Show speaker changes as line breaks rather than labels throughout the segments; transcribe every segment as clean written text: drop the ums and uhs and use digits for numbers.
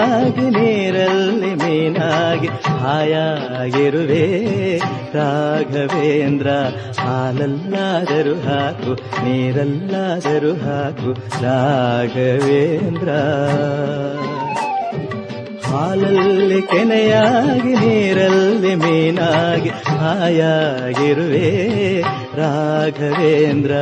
ಆಗಿ ನೀರಲ್ಲಿ ಮೀನಾಗಿ ಹಾಯಾಗಿರುವೆ ರಾಘವೇಂದ್ರ. ಹಾಲಲ್ಲಾದರೂ ಹಾಕು ನೀರಲ್ಲಾದರೂ ಹಾಕು ರಾಘವೇಂದ್ರ. ಹಾಲಲ್ಲಿ ಕೆನೆಯಾಗಿ ನೀರಲ್ಲಿ ಮೀನಾಗಿ ಹಾಯಾಗಿರುವೆ ರಾಘವೇಂದ್ರ.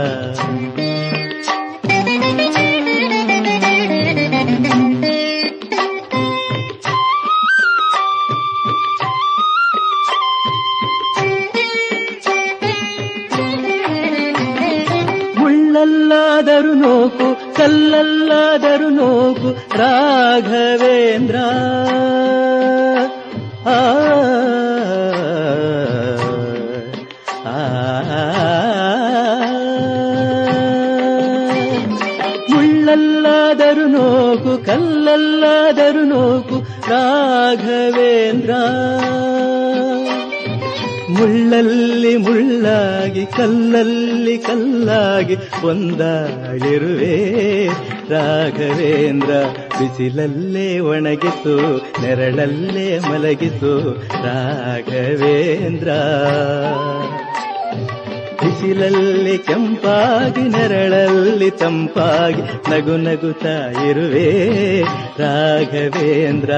ಮುಳ್ಳಲ್ಲಾದರೂ ನೋಕು ಕಲ್ಲಲ್ಲಾದರೂ ನೋಕು ರಾಘವೇಂದ್ರ. ಮುಳ್ಳಲ್ಲಾದರೂ ನೋಕು ಕಲ್ಲಲ್ಲಾದರೂ ನೋಕು ರಾಘವೇಂದ್ರ. ಮುಳ್ಳಲ್ಲಿ ಮುಳ್ಳಾಗಿ ಕಲ್ಲಲ್ಲಿ ಕಲ್ಲಾಗಿ ಒಂದಾಗಿರುವೆ ರಾಘವೇಂದ್ರ. ಬಿಸಿಲಲ್ಲೇ ಒಣಗಿಸು ನೆರಳಲ್ಲೇ ಮಲಗಿಸು ರಾಘವೇಂದ್ರ. ಬಿಸಿಲಲ್ಲಿ ಕೆಂಪಾಗಿ ನೆರಳಲ್ಲಿ ತಂಪಾಗಿ ನಗು ನಗುತ್ತಾ ಇರುವೆ ರಾಘವೇಂದ್ರ.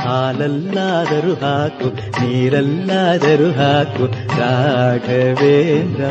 ಹಾಲಲ್ಲಾದರೂ ಹಾಕು ನೀರಲ್ಲಾದರೂ ಹಾಕು ರಾಘವೇಂದ್ರ.